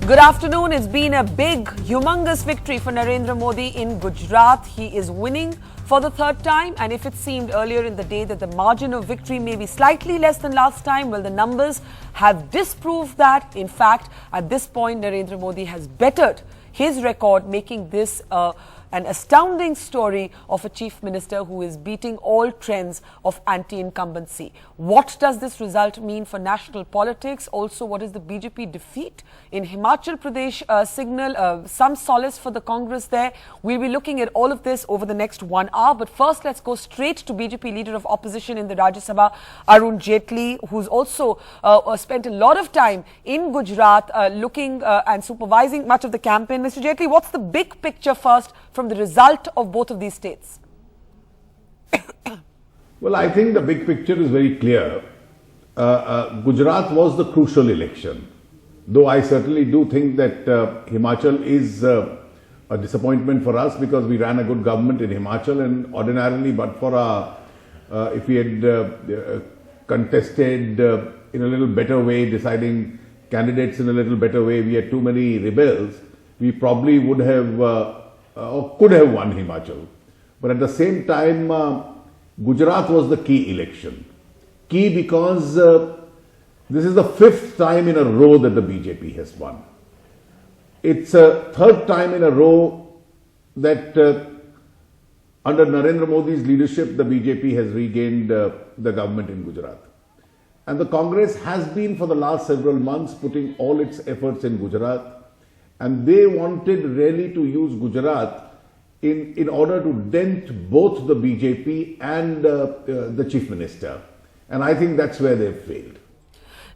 Good afternoon. It's been a big, humongous victory for Narendra Modi in Gujarat. He is winning for the third time, and if it seemed earlier in the day that the margin of victory may be slightly less than last time, well, the numbers have disproved that. In fact, at this point, Narendra Modi has bettered his record, making this an astounding story of a chief minister who is beating all trends of anti-incumbency. What does this result mean for national politics? Also, what is the BJP defeat in Himachal Pradesh signal? Some solace for the Congress there. We'll be looking at all of this over the next 1 hour. But first, let's go straight to BJP Leader of Opposition in the Rajya Sabha, Arun Jaitley, who's also spent a lot of time in Gujarat looking and supervising much of the campaign. Mr. Jaitley, what's the big picture first from the result of both of these states? Well, I think the big picture is very clear. Gujarat was the crucial election, though I certainly do think that Himachal is a disappointment for us because we ran a good government in Himachal, and ordinarily, but for if we had contested in a little better way, deciding candidates in a little better way, we had too many rebels, we probably would have or could have won Himachal. But at the same time, Gujarat was the key election. Key because this is the 5th time in a row that the BJP has won. It's a 3rd time in a row that under Narendra Modi's leadership, the BJP has regained the government in Gujarat. And the Congress has been for the last several months putting all its efforts in Gujarat. And they wanted really to use Gujarat in order to dent both the BJP and the Chief Minister. And I think that's where they've failed.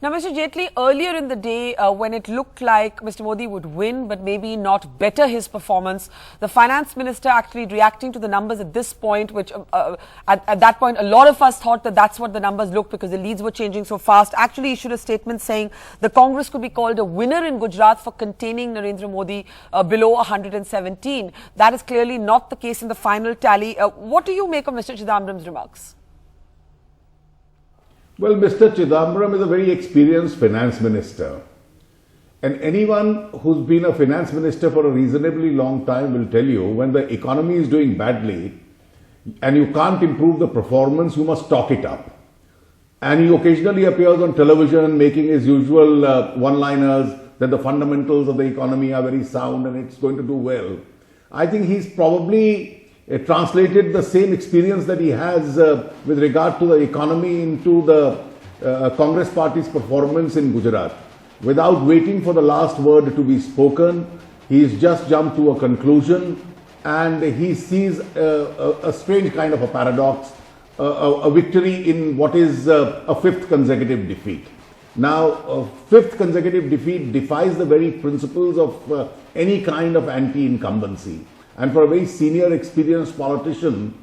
Now, Mr. Jaitley, earlier in the day, when it looked like Mr. Modi would win, but maybe not better his performance, the finance minister actually reacting to the numbers at this point, which at that point, a lot of us thought that that's what the numbers looked because the leads were changing so fast, actually issued a statement saying the Congress could be called a winner in Gujarat for containing Narendra Modi below 117. That is clearly not the case in the final tally. What do you make of Mr. Chidambaram's remarks? Well, Mr. Chidambaram is a very experienced finance minister. And anyone who's been a finance minister for a reasonably long time will tell you when the economy is doing badly and you can't improve the performance, you must talk it up. And he occasionally appears on television making his usual one-liners that the fundamentals of the economy are very sound and it's going to do well. I think he's probably translated the same experience that he has with regard to the economy into the Congress party's performance in Gujarat. Without waiting for the last word to be spoken, he's just jumped to a conclusion and he sees a strange kind of a paradox, a victory in what is a 5th consecutive defeat. Now, a 5th consecutive defeat defies the very principles of any kind of anti-incumbency. And for a very senior, experienced politician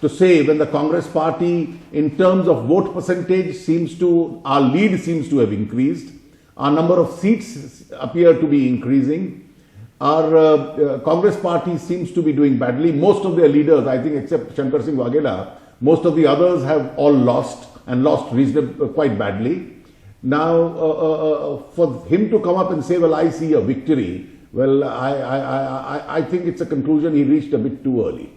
to say when the Congress party, in terms of vote percentage, our lead seems to have increased, our number of seats appear to be increasing, our Congress party seems to be doing badly. Most of their leaders, I think except Shankar Singh Waghela, most of the others have all lost and lost reasonably quite badly. Now, for him to come up and say, well, I see a victory, well, I think it's a conclusion he reached a bit too early.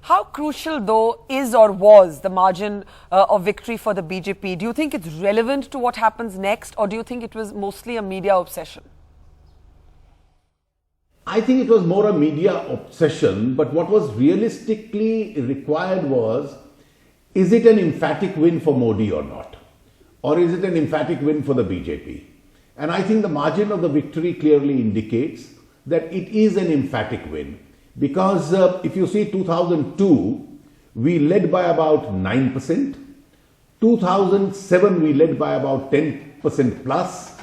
How crucial, though, is or was the margin of victory for the BJP? Do you think it's relevant to what happens next, or do you think it was mostly a media obsession? I think it was more a media obsession, but what was realistically required was, is it an emphatic win for Modi or not? Or is it an emphatic win for the BJP? And I think the margin of the victory clearly indicates that it is an emphatic win. Because if you see 2002, we led by about 9%. 2007, we led by about 10% plus.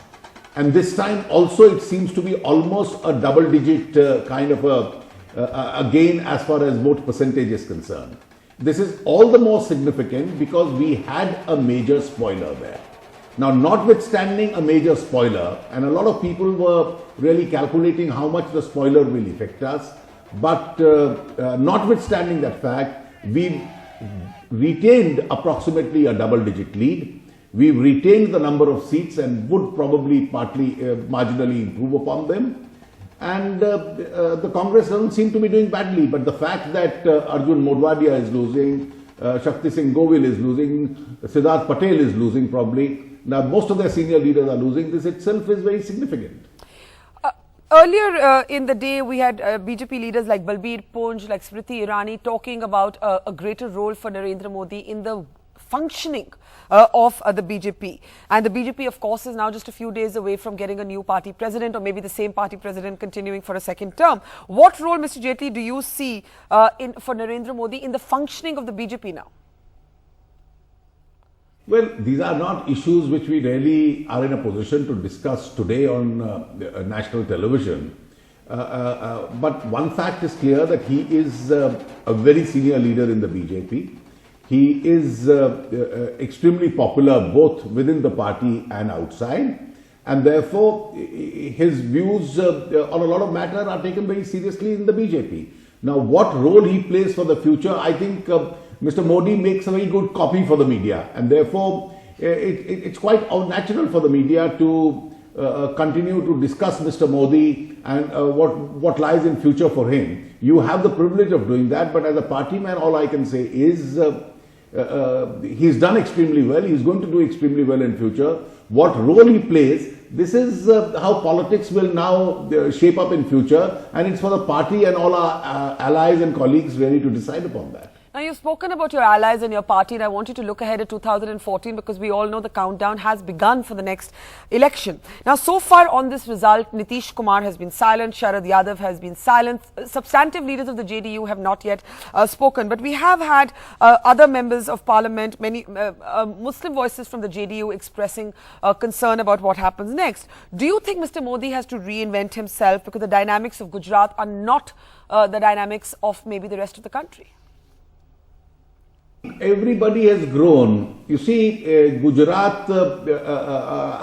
And this time also it seems to be almost a double-digit kind of a gain as far as vote percentage is concerned. This is all the more significant because we had a major spoiler there. Now, notwithstanding a major spoiler, and a lot of people were really calculating how much the spoiler will affect us, but notwithstanding that fact, we retained approximately a double-digit lead. We've retained the number of seats and would probably partly, marginally improve upon them. And the Congress doesn't seem to be doing badly. But the fact that Arjun Modwadia is losing, Shakti Singh Govil is losing, Siddharth Patel is losing probably. Now most of their senior leaders are losing. This itself is very significant. Earlier in the day, we had BJP leaders like Balbir Punj, like Smriti Irani talking about a greater role for Narendra Modi in the functioning of the BJP. And the BJP, of course, is now just a few days away from getting a new party president, or maybe the same party president continuing for a second term. What role, Mr. Jaitley, do you see for Narendra Modi in the functioning of the BJP now? Well, these are not issues which we really are in a position to discuss today on national television. But one fact is clear, that he is a very senior leader in the BJP. He is extremely popular both within the party and outside. And therefore, his views on a lot of matters are taken very seriously in the BJP. Now, what role he plays for the future, I think Mr. Modi makes a very good copy for the media, and therefore it's quite unnatural for the media to continue to discuss Mr. Modi and what lies in future for him. You have the privilege of doing that, but as a party man, all I can say is he's done extremely well. He's going to do extremely well in future. What role he plays, this is how politics will now shape up in future, and it's for the party and all our allies and colleagues really to decide upon that. Now, you've spoken about your allies and your party, and I want you to look ahead at 2014, because we all know the countdown has begun for the next election. Now, so far on this result, Nitish Kumar has been silent, Sharad Yadav has been silent, substantive leaders of the JDU have not yet spoken, but we have had other members of parliament, many Muslim voices from the JDU expressing concern about what happens next. Do you think Mr. Modi has to reinvent himself, because the dynamics of Gujarat are not the dynamics of maybe the rest of the country? Everybody has grown. You see, Gujarat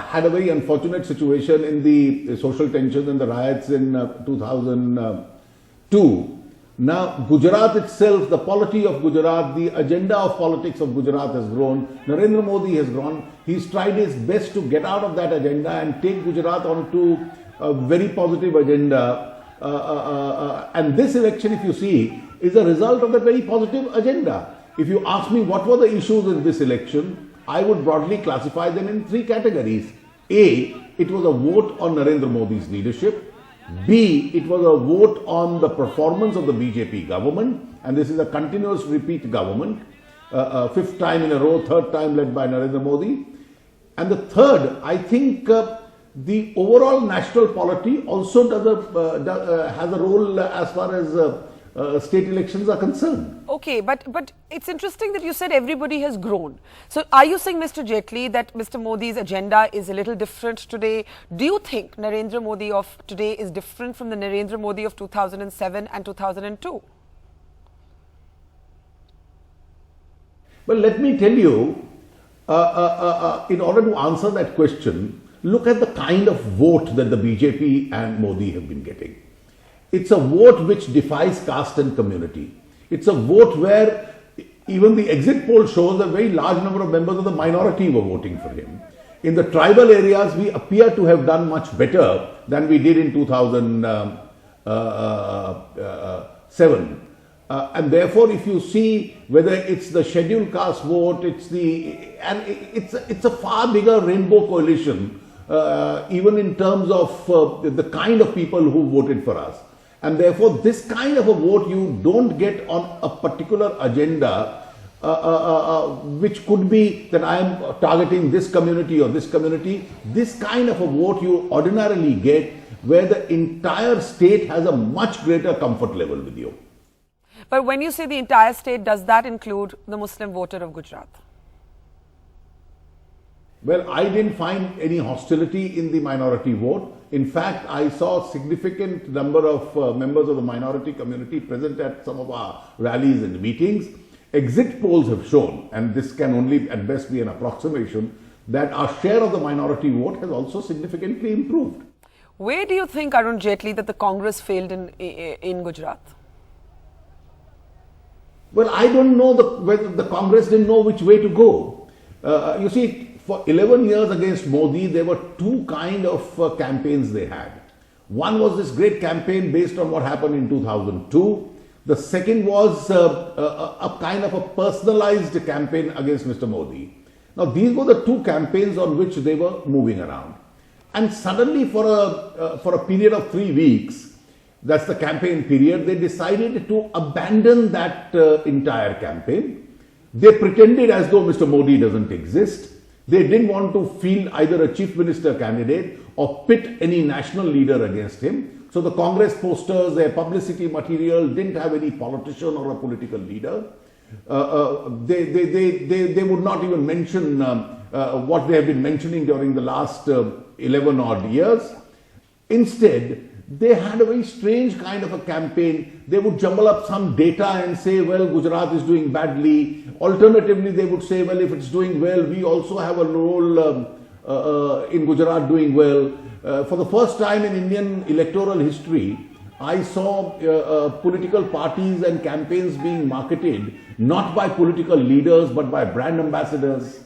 had a very unfortunate situation in the social tensions and the riots in 2002. Now, Gujarat itself, the polity of Gujarat, the agenda of politics of Gujarat has grown. Narendra Modi has grown. He's tried his best to get out of that agenda and take Gujarat onto a very positive agenda. And this election, if you see, is a result of that very positive agenda. If you ask me what were the issues in this election, I would broadly classify them in three categories. A, it was a vote on Narendra Modi's leadership. B, it was a vote on the performance of the BJP government, and this is a continuous repeat government, fifth time in a row, third time led by Narendra Modi. And the third, I think the overall national polity also has a role as far as state elections are concerned. Okay, but it's interesting that you said everybody has grown. So are you saying, Mr. Jaitley, that Mr. Modi's agenda is a little different today? Do you think Narendra Modi of today is different from the Narendra Modi of 2007 and 2002? Well, let me tell you, in order to answer that question, look at the kind of vote that the BJP and Modi have been getting. It's a vote which defies caste and community. It's a vote where even the exit poll shows a very large number of members of the minority were voting for him. In the tribal areas, we appear to have done much better than we did in 2007. And therefore, if you see whether it's the scheduled caste vote, it's a far bigger rainbow coalition, even in terms of the kind of people who voted for us. And therefore, this kind of a vote you don't get on a particular agenda, which could be that I am targeting this community or this community. This kind of a vote you ordinarily get where the entire state has a much greater comfort level with you. But when you say the entire state, does that include the Muslim voter of Gujarat? Well, I didn't find any hostility in the minority vote. In fact, I saw a significant number of members of the minority community present at some of our rallies and meetings. Exit polls have shown, and this can only at best be an approximation, that our share of the minority vote has also significantly improved. Where do you think, Arun Jaitley, that the Congress failed in Gujarat? Well, I don't know whether the Congress didn't know which way to go. You see, for 11 years against Modi, there were two kind of campaigns they had. One was this great campaign based on what happened in 2002. The second was a kind of a personalized campaign against Mr. Modi. Now, these were the two campaigns on which they were moving around. And suddenly, for a period of 3 weeks, that's the campaign period, they decided to abandon that entire campaign. They pretended as though Mr. Modi doesn't exist. They didn't want to field either a chief minister candidate or pit any national leader against him. So the Congress posters, their publicity material didn't have any politician or a political leader. They would not even mention what they have been mentioning during the last 11 odd years. Instead, they had a very strange kind of a campaign. They would jumble up some data and say, well, Gujarat is doing badly. Alternatively, they would say, well, if it's doing well, we also have a role in Gujarat doing well. For the first time in Indian electoral history, I saw political parties and campaigns being marketed not by political leaders but by brand ambassadors.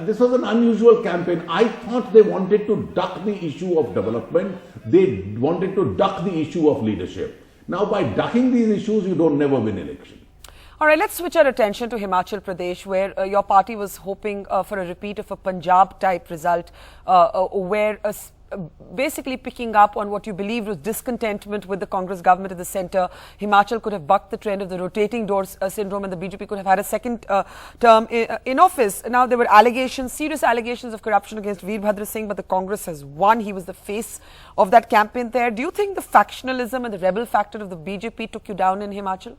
This was an unusual campaign. I thought they wanted to duck the issue of development. They wanted to duck the issue of leadership. Now, by ducking these issues, you don't never win election. All right, let's switch our attention to Himachal Pradesh, where your party was hoping for a repeat of a Punjab-type result, where basically picking up on what you believed was discontentment with the Congress government at the centre, Himachal could have bucked the trend of the rotating doors syndrome, and the BJP could have had a second term in office. Now, there were allegations, serious allegations of corruption against Veerbhadra Singh, but the Congress has won. He was the face of that campaign there. Do you think the factionalism and the rebel factor of the BJP took you down in Himachal?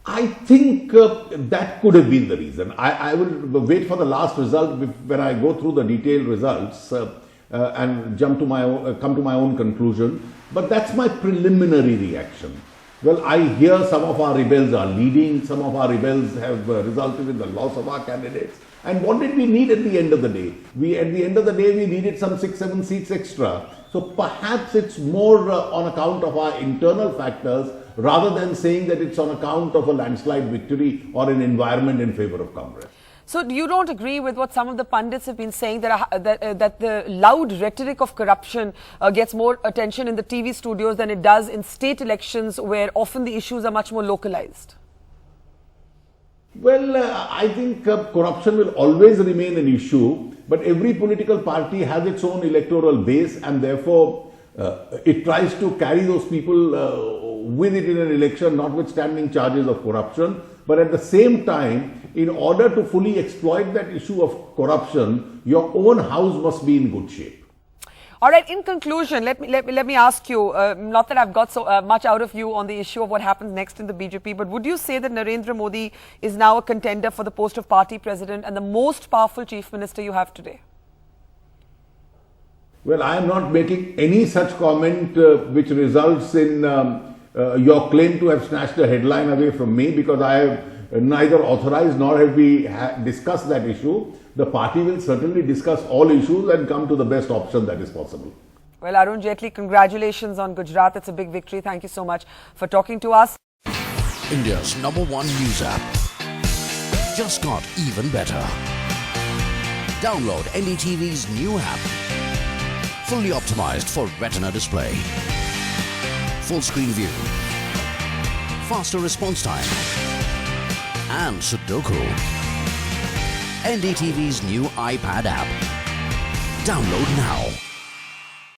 I think that could have been the reason. I will wait for the last result when I go through the detailed results and come to my own conclusion. But that's my preliminary reaction. Well, I hear some of our rebels are leading, some of our rebels have resulted in the loss of our candidates. And what did we need at the end of the day? At the end of the day, we needed some 6-7 seats extra. So perhaps it's more on account of our internal factors rather than saying that it's on account of a landslide victory or an environment in favor of Congress. So you don't agree with what some of the pundits have been saying, that the loud rhetoric of corruption gets more attention in the TV studios than it does in state elections, where often the issues are much more localized? Well, I think corruption will always remain an issue, but every political party has its own electoral base, and therefore it tries to carry those people with it in an election, notwithstanding charges of corruption. But at the same time, in order to fully exploit that issue of corruption, your own house must be in good shape. All right, in conclusion, let me ask you, not that I've got so much out of you on the issue of what happens next in the BJP, but would you say that Narendra Modi is now a contender for the post of party president and the most powerful chief minister you have today? Well, I am not making any such comment which results in your claim to have snatched a headline away from me, because I have neither authorized nor have we discussed that issue. The party will certainly discuss all issues and come to the best option that is possible. Well, Arun Jaitley, congratulations on Gujarat. It's a big victory. Thank you so much for talking to us. India's #1 news app just got even better. Download NDTV's new app. Fully optimized for retina display. Full screen view. Faster response time. And Sudoku. NDTV's new iPad app. Download now.